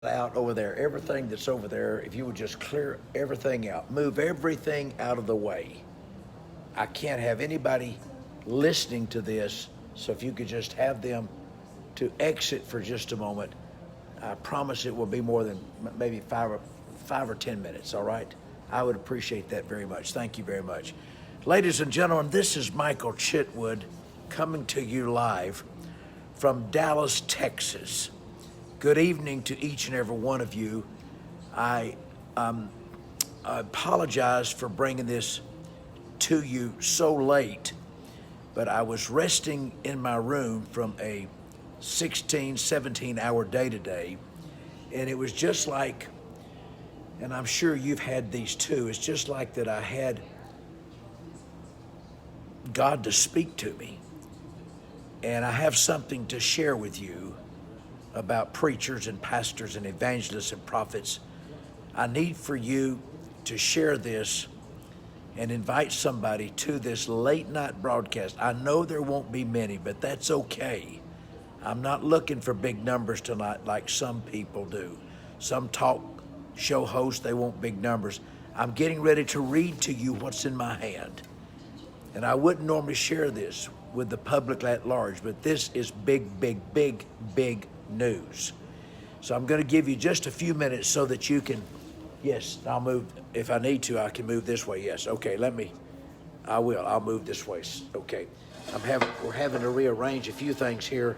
out over there, everything that's over there, if you would just clear everything out, move everything out of the way. I can't have anybody listening to this, so if you could just have them to exit for just a moment, I promise it will be more than maybe five or 10 minutes, all right? I would appreciate that very much. Thank you very much. Ladies and gentlemen, this is Michael Chitwood coming to you live from Dallas, Texas. Good evening to each and every one of you. I apologize for bringing this to you so late, but I was resting in my room from a 16, 17-hour day today, and it was just like, and I'm sure you've had these too, it's just like that I had God to speak to me, and I have something to share with you about preachers and pastors and evangelists and prophets. I need for you to share this and invite somebody to this late night broadcast. I know there won't be many, but that's okay. I'm not looking for big numbers tonight like some people do. Some talk show hosts, they want big numbers. I'm getting ready to read to you what's in my hand. And I wouldn't normally share this with the public at large, but this is big, big, big, big news. So I'm going to give you just a few minutes so that you can, yes, I'll move. If I need to, I can move this way. Yes, okay, I'll move this way. Okay, we're having to rearrange a few things here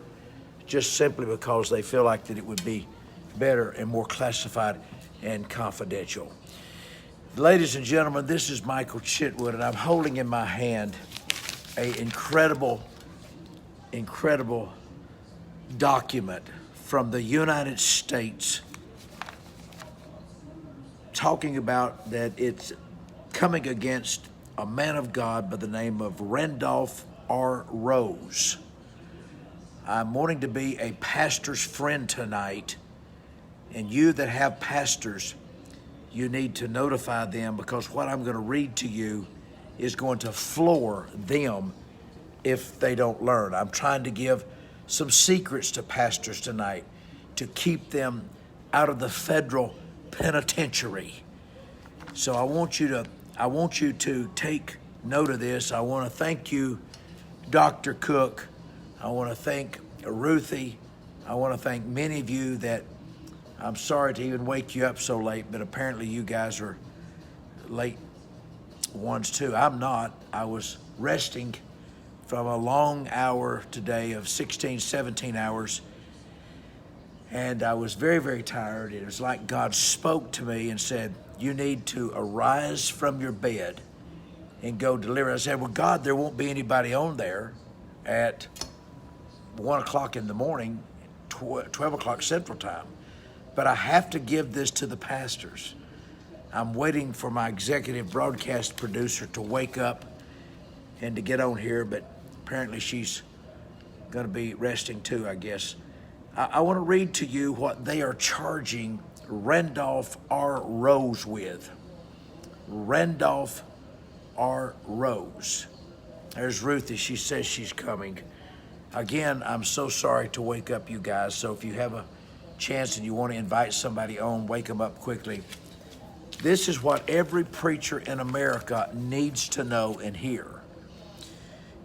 just simply because they feel like that it would be better and more classified and confidential. Ladies and gentlemen, this is Michael Chitwood, and I'm holding in my hand an incredible document from the United States talking about that it's coming against a man of God by the name of Randolph R. Rose. I'm wanting to be a pastor's friend tonight, and you that have pastors, you need to notify them, because what I'm going to read to you is going to floor them if they don't learn. I'm trying to give some secrets to pastors tonight to keep them out of the federal penitentiary. So I want you to take note of this. I want to thank you, Dr. Cook. I want to thank Ruthie. I want to thank many of you that, I'm sorry to even wake you up so late, but apparently you guys are late ones too. I'm not. I was resting from a long hour today of 16, 17 hours, and I was very, very tired. It was like God spoke to me and said, you need to arise from your bed and go deliver. I said, well, God, there won't be anybody on there at 1 o'clock in the morning, 12 o'clock Central Time, but I have to give this to the pastors. I'm waiting for my executive broadcast producer to wake up and to get on here, but apparently she's going to be resting too, I guess. I want to read to you what they are charging Randolph R. Rose with. Randolph R. Rose. There's Ruthie. She says she's coming. Again, I'm so sorry to wake up you guys, so if you have a chance and you want to invite somebody on, wake them up quickly. This is what every preacher in America needs to know and hear.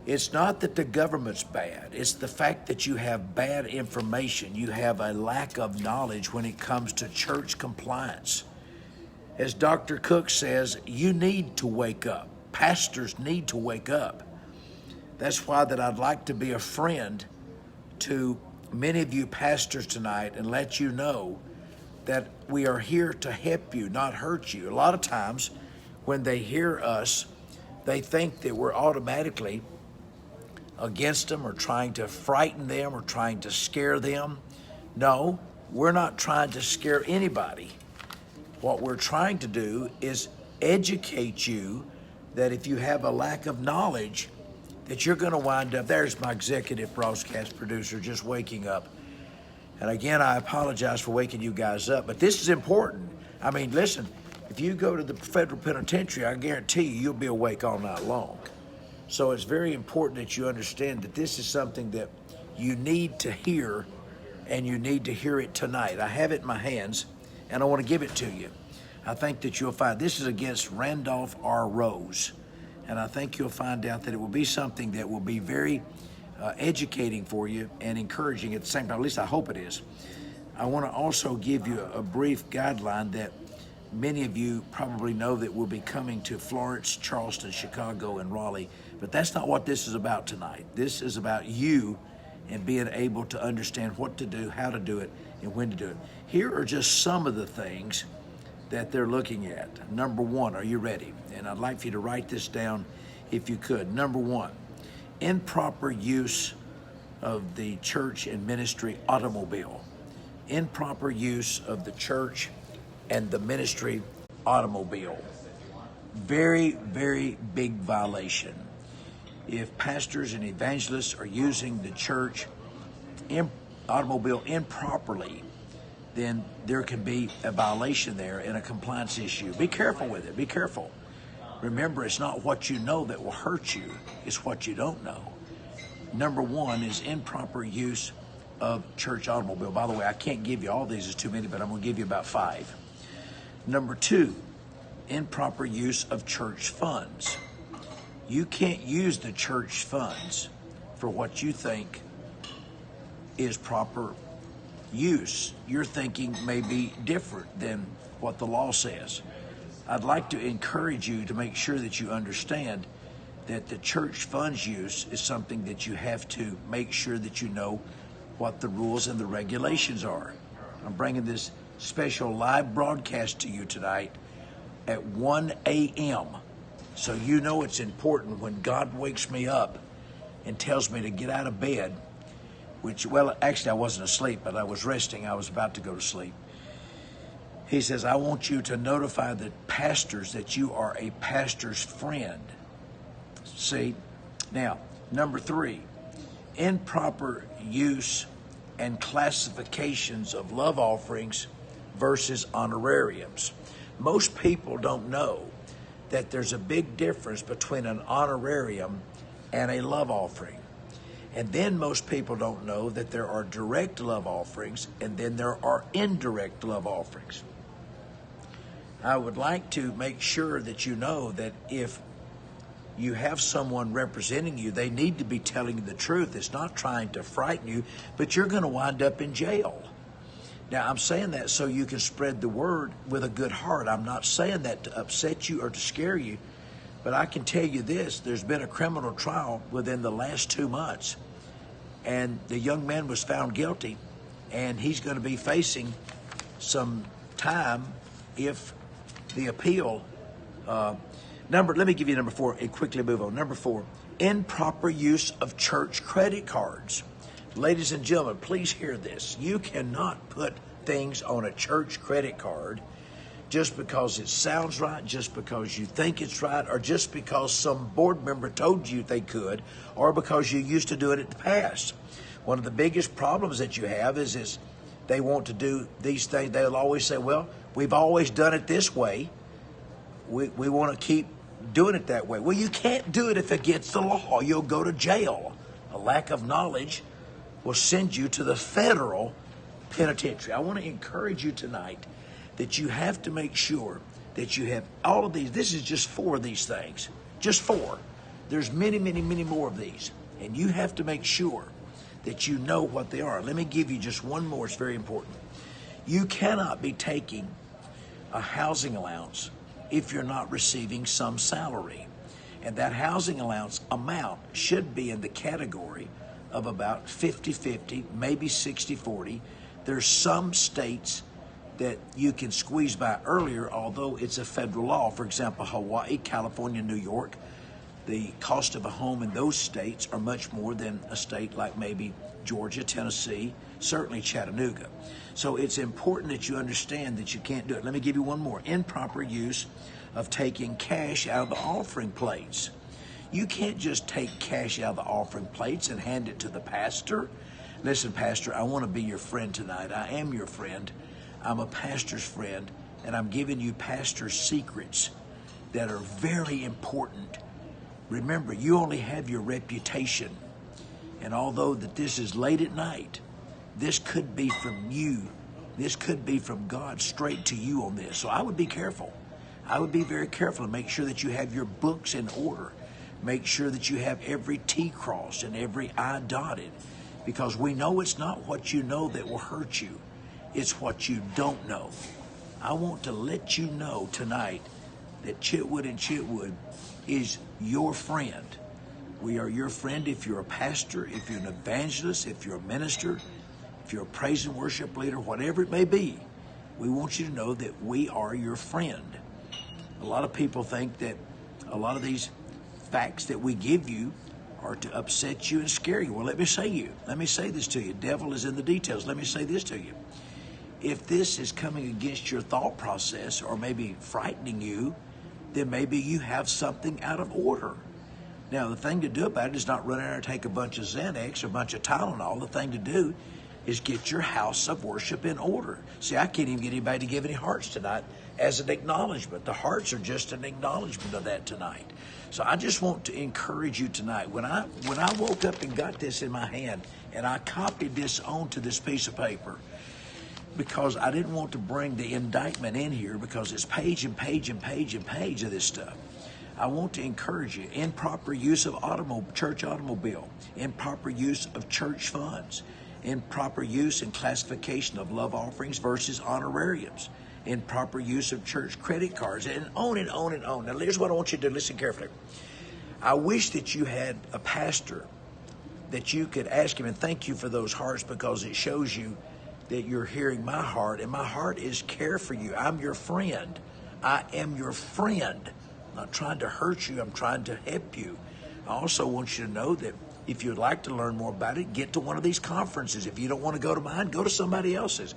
It's not that the government's bad. It's the fact that you have bad information. You have a lack of knowledge when it comes to church compliance. As Dr. Cook says, you need to wake up. Pastors need to wake up. That's why that I'd like to be a friend to many of you pastors tonight and let you know that we are here to help you, not hurt you. A lot of times when they hear us, they think that we're automatically against them or trying to frighten them or trying to scare them. No, we're not trying to scare anybody. What we're trying to do is educate you that if you have a lack of knowledge, that you're going to wind up, there's my executive broadcast producer just waking up. And again, I apologize for waking you guys up, but this is important. I mean, listen, if you go to the federal penitentiary, I guarantee you'll be awake all night long. So it's very important that you understand that this is something that you need to hear and you need to hear it tonight. I have it in my hands, and I want to give it to you. I think that you'll find this is against Randolph R. Rose, and I think you'll find out that it will be something that will be very educating for you and encouraging at the same time. At least I hope it is. I want to also give you a brief guideline that many of you probably know that we'll be coming to Florence, Charleston, Chicago, and Raleigh, but that's not what this is about tonight. This is about you and being able to understand what to do, how to do it, and when to do it. Here are just some of the things that they're looking at. Number one, are you ready? And I'd like for you to write this down if you could. Number one, improper use of the church and ministry automobile. Improper use of the church and the ministry automobile. Very, very big violation. If pastors and evangelists are using the church automobile improperly, then there can be a violation there and a compliance issue. Be careful with it. Be careful. Remember, it's not what you know that will hurt you. It's what you don't know. Number one is improper use of church automobile. By the way, I can't give you all these, it's too many, but I'm going to give you about 5. Number 2, improper use of church funds. You can't use the church funds for what you think is proper use. Your thinking may be different than what the law says. I'd like to encourage you to make sure that you understand that the church funds use is something that you have to make sure that you know what the rules and the regulations are. I'm bringing this special live broadcast to you tonight at 1 a.m. So you know it's important when God wakes me up and tells me to get out of bed, which, well, actually I wasn't asleep, but I was resting. I was about to go to sleep. He says, I want you to notify the pastors that you are a pastor's friend. See? Now, number 3, improper use and classifications of love offerings versus honorariums. Most people don't know that there's a big difference between an honorarium and a love offering. And then most people don't know that there are direct love offerings and then there are indirect love offerings. I would like to make sure that you know that if you have someone representing you, they need to be telling you the truth. It's not trying to frighten you, but you're going to wind up in jail. Now, I'm saying that so you can spread the word with a good heart. I'm not saying that to upset you or to scare you, but I can tell you this. There's been a criminal trial within the last 2 months, and the young man was found guilty, and he's going to be facing some time if the appeal let me give you number 4 and quickly move on. Number 4, improper use of church credit cards. Ladies and gentlemen, please hear this. You cannot put things on a church credit card just because it sounds right, just because you think it's right, or just because some board member told you they could, or because you used to do it in the past. One of the biggest problems that you have is they want to do these things. They'll always say, well, we've always done it this way. We want to keep doing it that way. Well, you can't do it if it gets the law. You'll go to jail. A lack of knowledge will send you to the federal penitentiary. I want to encourage you tonight that you have to make sure that you have all of these. This is just 4 of these things. Just 4. There's many, many, many more of these. And you have to make sure that you know what they are. Let me give you just one more. It's very important. You cannot be taking a housing allowance if you're not receiving some salary. And that housing allowance amount should be in the category of about 50-50, maybe 60-40. There's some states that you can squeeze by earlier, although it's a federal law. For example, Hawaii, California, New York, the cost of a home in those states are much more than a state like maybe Georgia, Tennessee, certainly Chattanooga. So it's important that you understand that you can't do it. Let me give you one more. Improper use of taking cash out of the offering plates. You can't just take cash out of the offering plates and hand it to the pastor. Listen, Pastor, I want to be your friend tonight. I am your friend. I'm a pastor's friend, and I'm giving you pastor's secrets that are very important. Remember, you only have your reputation. And although that this is late at night, this could be from you. This could be from God straight to you on this. So I would be careful. I would be very careful to make sure that you have your books in order. Make sure that you have every T crossed and every I dotted, because we know it's not what you know that will hurt you. It's what you don't know. I want to let you know tonight that Chitwood and Chitwood is your friend. We are your friend if you're a pastor, if you're an evangelist, if you're a minister, if you're a praise and worship leader, whatever it may be. We want you to know that we are your friend. A lot of people think that a lot of these facts that we give you are to upset you and scare you. Well, let me say this to you. Devil is in the details. Let me say this to you. If this is coming against your thought process or maybe frightening you, then maybe you have something out of order. Now, the thing to do about it is not run out and take a bunch of Xanax or a bunch of Tylenol. The thing to do is get your house of worship in order. See, I can't even get anybody to give any hearts tonight as an acknowledgement. The hearts are just an acknowledgement of that tonight. So I just want to encourage you tonight. When I woke up and got this in my hand and I copied this onto this piece of paper, because I didn't want to bring the indictment in here because it's page and page and page and page of this stuff. I want to encourage you, improper use of church automobile, improper use of church funds, improper use and classification of love offerings versus honorariums, improper use of church credit cards, and on and on and on. Now, here's what I want you to do. Listen carefully. I wish that you had a pastor that you could ask him, and thank you for those hearts, because it shows you that you're hearing my heart, and my heart is care for you. I'm your friend. I am your friend. I'm not trying to hurt you. I'm trying to help you. I also want you to know that if you'd like to learn more about it, get to one of these conferences. If you don't want to go to mine, go to somebody else's.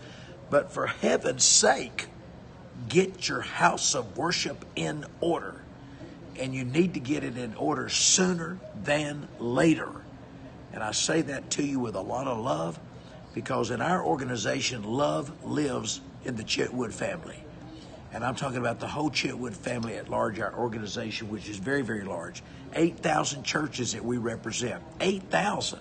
But for heaven's sake, get your house of worship in order. And you need to get it in order sooner than later. And I say that to you with a lot of love, because in our organization, love lives in the Chitwood family. And I'm talking about the whole Chitwood family at large, our organization, which is very, very large. 8,000 churches that we represent. 8,000.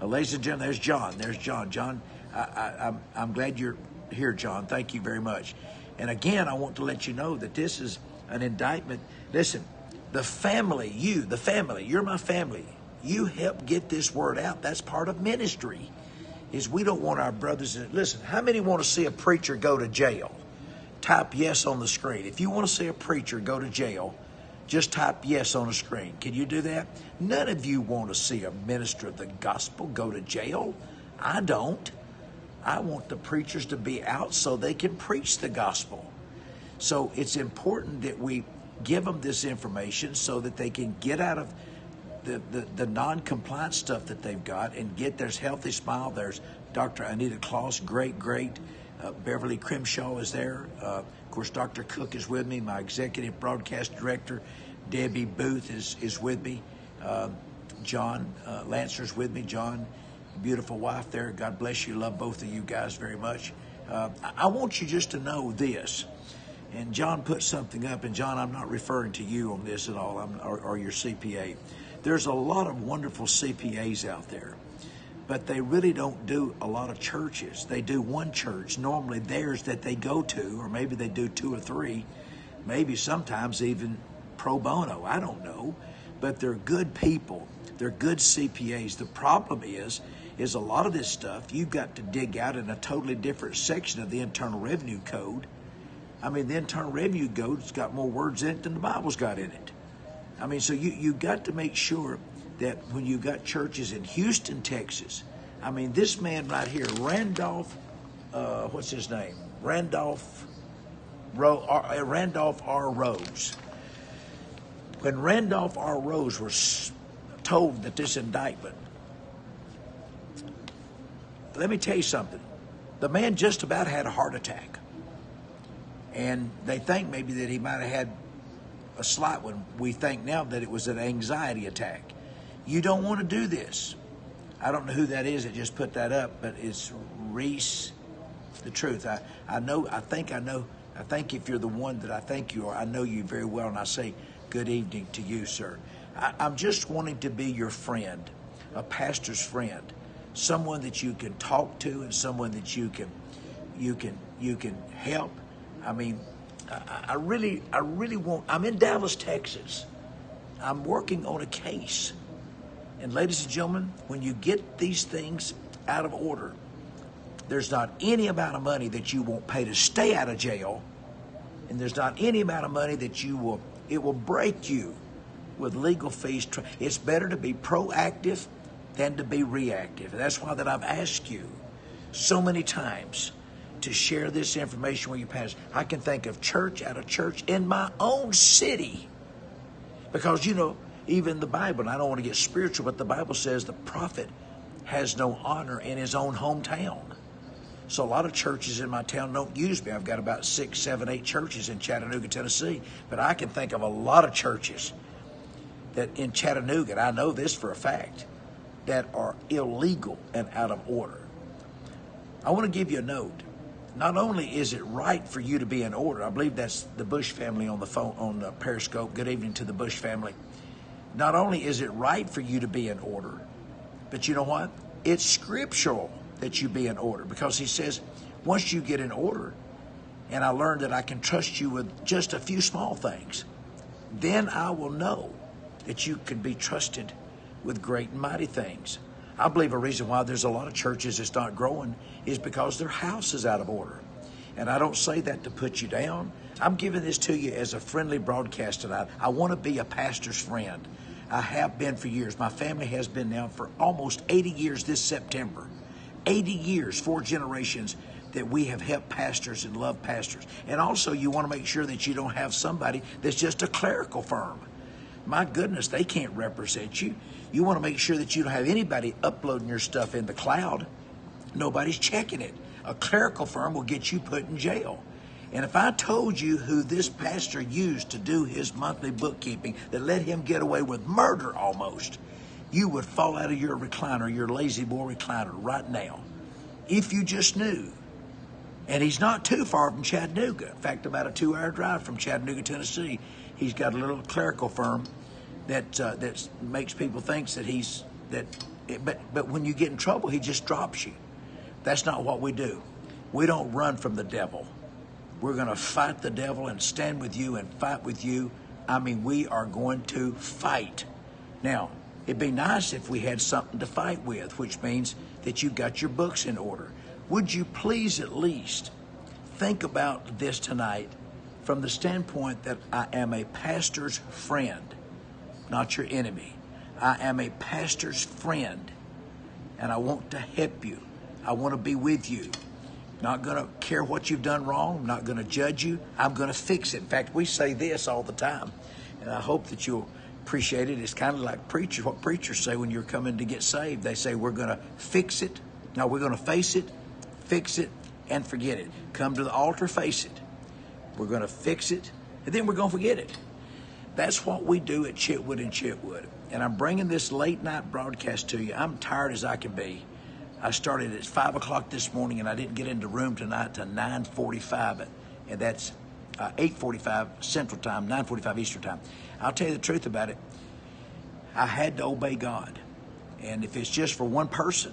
Ladies and gentlemen, there's John. There's John. John, I'm glad you're here, John. Thank you very much. And again, I want to let you know that this is an indictment. Listen, the family, you're my family. You help get this word out. That's part of ministry. Is we don't want our brothers to listen. How many want to see a preacher go to jail? Type yes on the screen. If you want to see a preacher go to jail, just type yes on the screen. Can you do that? None of you want to see a minister of the gospel go to jail. I don't. I want the preachers to be out so they can preach the gospel. So it's important that we give them this information so that they can get out of the non-compliant stuff that they've got and get. There's Healthy Smile. There's Dr. Anita Kloss, great. Beverly Crimshaw is there. Of course, Dr. Cook is with me. My executive broadcast director, Debbie Booth, is with me. John Lancer's with me. John, beautiful wife there. God bless you. Love both of you guys very much. I want you just to know this. And John put something up. And John, I'm not referring to you on this at all, or your CPA. There's a lot of wonderful CPAs out there, but they really don't do a lot of churches. They do one church, normally theirs that they go to, or maybe they do 2 or 3, maybe sometimes even pro bono. I don't know, but they're good people. They're good CPAs. The problem is a lot of this stuff you've got to dig out in a totally different section of the Internal Revenue Code. I mean, the Internal Revenue Code's got more words in it than the Bible's got in it. I mean, so you got to make sure that when you've got churches in Houston, Texas, I mean, this man right here, Randolph, what's his name? Randolph R. Rose. When Randolph R. Rose was told that this indictment, let me tell you something. The man just about had a heart attack. And they think maybe that he might have had a slight one. We think now that it was an anxiety attack. You don't want to do this. I don't know who that is that just put that up, but it's Reese, the truth. I think if you're the one that I think you are, I know you very well, and I say good evening to you, sir. I'm just wanting to be your friend, a pastor's friend. someone that you can talk to and someone that you can help. I mean, I really want. I'm in Dallas, Texas. I'm working on a case, and ladies and gentlemen, when you get these things out of order, there's not any amount of money that you won't pay to stay out of jail, and there's not any amount of money that it will break you with legal fees. It's better to be proactive than to be reactive. And that's why that I've asked you so many times to share this information with your pastors. I can think of church out of church in my own city. Because, even the Bible, and I don't want to get spiritual, but the Bible says the prophet has no honor in his own hometown. So a lot of churches in my town don't use me. I've got about 6, 7, 8 churches in Chattanooga, Tennessee. But I can think of a lot of churches that in Chattanooga, and I know this for a fact, that are illegal and out of order. I want to give you a note. Not only is it right for you to be in order, I believe that's the Bush family on the phone, on the Periscope. Good evening to the Bush family. Not only is it right for you to be in order, but you know what? It's scriptural that you be in order, because he says, once you get in order, and I learned that I can trust you with just a few small things, then I will know that you can be trusted with great and mighty things. I believe a reason why there's a lot of churches that's not growing is because their house is out of order. And I don't say that to put you down. I'm giving this to you as a friendly broadcast tonight. I want to be a pastor's friend. I have been for years. My family has been now for almost 80 years this September. 80 years, 4 generations that we have helped pastors and loved pastors. And also you want to make sure that you don't have somebody that's just a clerical firm. My goodness, they can't represent you. You want to make sure that you don't have anybody uploading your stuff in the cloud. Nobody's checking it. A clerical firm will get you put in jail. And if I told you who this pastor used to do his monthly bookkeeping that let him get away with murder almost, you would fall out of your recliner, your lazy boy recliner right now, if you just knew. And he's not too far from Chattanooga. In fact, about a 2-hour drive from Chattanooga, Tennessee. He's got a little clerical firm that makes people think that but when you get in trouble, he just drops you. That's not what we do. We don't run from the devil. We're going to fight the devil and stand with you and fight with you. I mean, we are going to fight. Now, it'd be nice if we had something to fight with, which means that you got your books in order. Would you please at least think about this tonight from the standpoint that I am a pastor's friend, not your enemy. I am a pastor's friend, and I want to help you. I want to be with you. Not going to care what you've done wrong. I'm not going to judge you. I'm going to fix it. In fact, we say this all the time, and I hope that you'll appreciate it. It's kind of like what preachers say when you're coming to get saved. They say, we're going to fix it. No, we're going to face it, fix it, and forget it. Come to the altar, face it. We're going to fix it, and then we're going to forget it. That's what we do at Chitwood and Chitwood. And I'm bringing this late night broadcast to you. I'm tired as I can be. I started at 5 o'clock this morning, and I didn't get into the room tonight till 9:45, and that's 8:45 Central Time, 9:45 Eastern Time. I'll tell you the truth about it. I had to obey God. And if it's just for one person,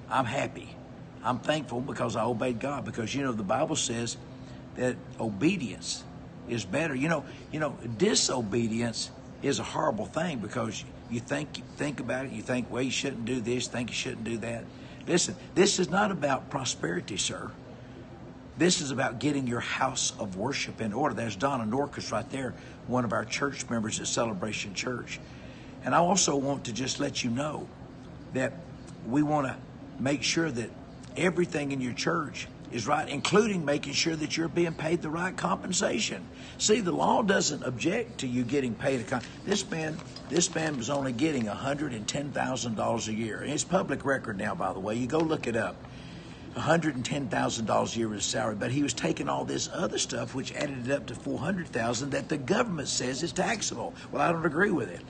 I'm happy. I'm thankful because I obeyed God, because, the Bible says that obedience is better. Disobedience is a horrible thing, because you think about it, you think, well, you shouldn't do this, think you shouldn't do that. Listen, this is not about prosperity, sir. This is about getting your house of worship in order. There's Donna Norcus right there, one of our church members at Celebration Church. And I also want to just let you know that we want to make sure that everything in your church is right, including making sure that you're being paid the right compensation. See, the law doesn't object to you getting paid this man was only getting $110,000 a year. And it's public record now, by the way. You go look it up. $110,000 a year was his salary, but he was taking all this other stuff, which added it up to $400,000 that the government says is taxable. Well, I don't agree with it,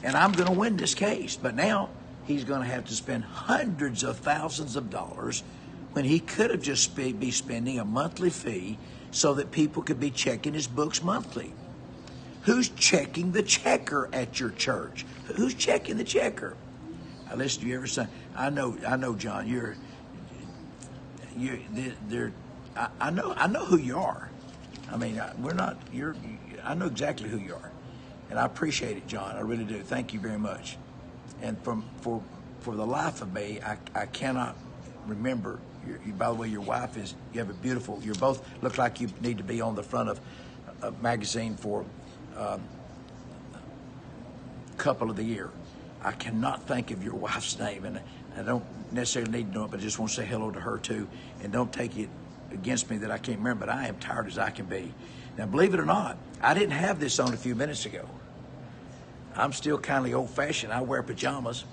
and I'm going to win this case. But now he's going to have to spend hundreds of thousands of dollars when he could have just be spending a monthly fee so that people could be checking his books monthly. Who's checking the checker at your church? Who's checking the checker? I listen to you every Sunday. I know, John. I know who you are. I mean, we're not. I know exactly who you are, and I appreciate it, John. I really do. Thank you very much. And for the life of me, I cannot remember. By the way, your wife is. You have a beautiful. You both look like you need to be on the front of a magazine for couple of the year. I cannot think of your wife's name, and I don't necessarily need to know it, but I just want to say hello to her too. And don't take it against me that I can't remember, but I am tired as I can be. Now, believe it or not, I didn't have this on a few minutes ago. I'm still kind of old-fashioned. I wear pajamas.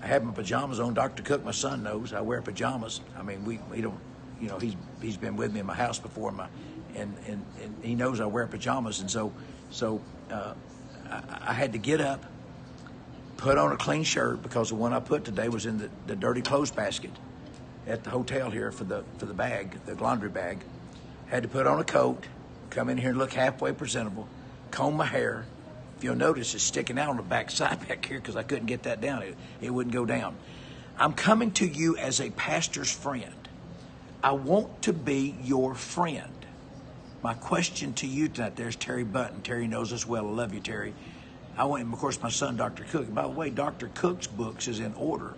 I have my pajamas on. Dr. Cook, my son, knows I wear pajamas. I mean, we don't, you know, he's been with me in my house before, and he knows I wear pajamas, and so I had to get up, put on a clean shirt, because the one I put today was in the dirty clothes basket at the hotel here for the bag, the laundry bag. Had to put on a coat, come in here and look halfway presentable, comb my hair. If you'll notice, it's sticking out on the back side back here because I couldn't get that down. It wouldn't go down. I'm coming to you as a pastor's friend. I want to be your friend. My question to you tonight, there's Terry Button. Terry knows us well. I love you, Terry. I went, of course, my son, Dr. Cook. And by the way, Dr. Cook's books is in order.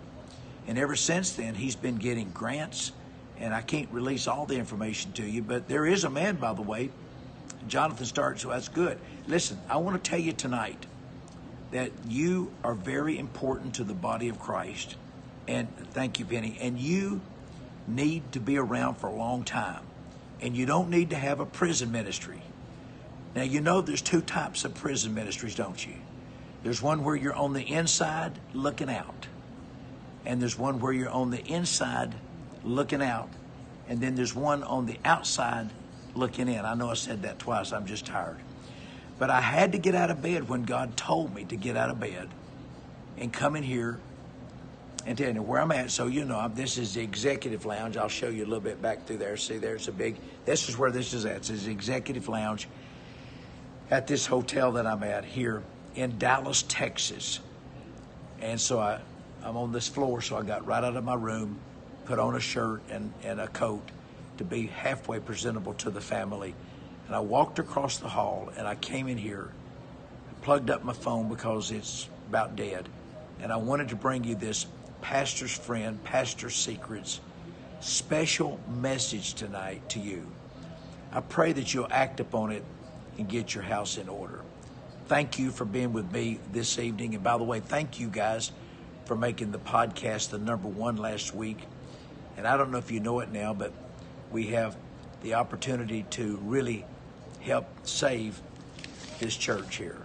And ever since then, he's been getting grants. And I can't release all the information to you. But there is a man, by the way, Jonathan Stark, so that's good. Listen, I want to tell you tonight that you are very important to the body of Christ. And thank you, Penny. And you need to be around for a long time. And you don't need to have a prison ministry. Now, you know there's two types of prison ministries, don't you? There's one where you're on the inside looking out. And there's one where you're on the inside looking out. And then there's one on the outside looking in. I know I said that twice. I'm just tired. But I had to get out of bed when God told me to get out of bed and come in here and tell you where I'm at. So, you know, this is the executive lounge. I'll show you a little bit back through there. See, there's a big, this is where this is at. This is the executive lounge at this hotel that I'm at here in Dallas, Texas. And so I'm on this floor, so I got right out of my room, put on a shirt and a coat to be halfway presentable to the family. And I walked across the hall, and I came in here, plugged up my phone because it's about dead. And I wanted to bring you this Pastor's Friend, Pastor Secrets special message tonight to you. I pray that you'll act upon it and get your house in order. Thank you for being with me this evening. And by the way, thank you guys for making the podcast the #1 last week. And I don't know if you know it now, but we have the opportunity to really help save this church here.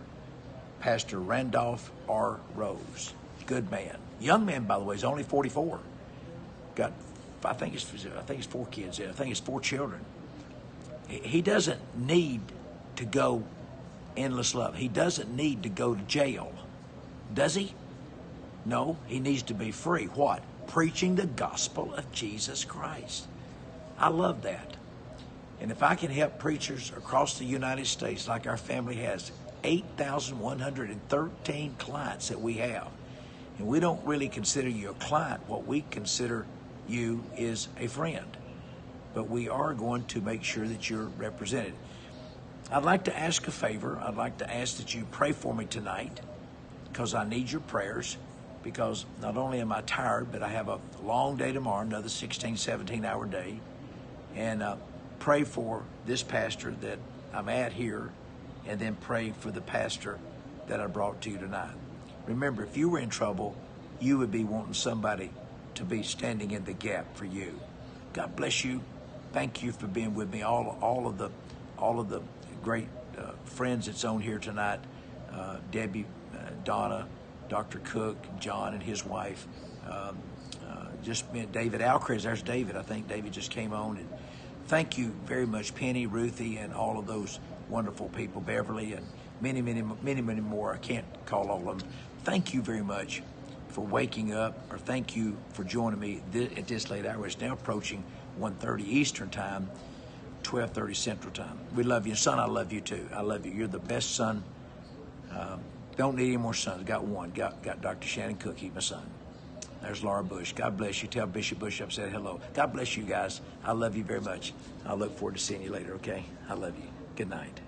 Pastor Randolph R. Rose, good man. Young man, by the way, he's only 44. Got, I think it's 4 kids. I think it's 4 children. He doesn't need to go endless love. He doesn't need to go to jail, does he? No, he needs to be free. What? Preaching the gospel of Jesus Christ. I love that. And if I can help preachers across the United States, like our family has, 8,113 clients that we have, and we don't really consider you a client. What we consider you is a friend. But we are going to make sure that you're represented. I'd like to ask a favor. I'd like to ask that you pray for me tonight, because I need your prayers, because not only am I tired, but I have a long day tomorrow, another 16, 17-hour day. And pray for this pastor that I'm at here, and then pray for the pastor that I brought to you tonight. Remember, if you were in trouble, you would be wanting somebody to be standing in the gap for you. God bless you. Thank you for being with me. All of the great friends that's on here tonight. Debbie, Donna, Dr. Cook, John and his wife. Just David Alcrest. There's David. I think David just came on. And thank you very much, Penny, Ruthie, and all of those wonderful people, Beverly, and many, many, many, many more. I can't call all of them. Thank you very much for waking up, or thank you for joining me at this late hour. It's now approaching 1:30 Eastern Time, 12:30 Central Time. We love you. Son, I love you too. I love you. You're the best son. Don't need any more sons. Got one. Got Dr. Shannon Cook. He's my son. There's Laura Bush. God bless you. Tell Bishop Bush I said hello. God bless you guys. I love you very much. I look forward to seeing you later, okay? I love you. Good night.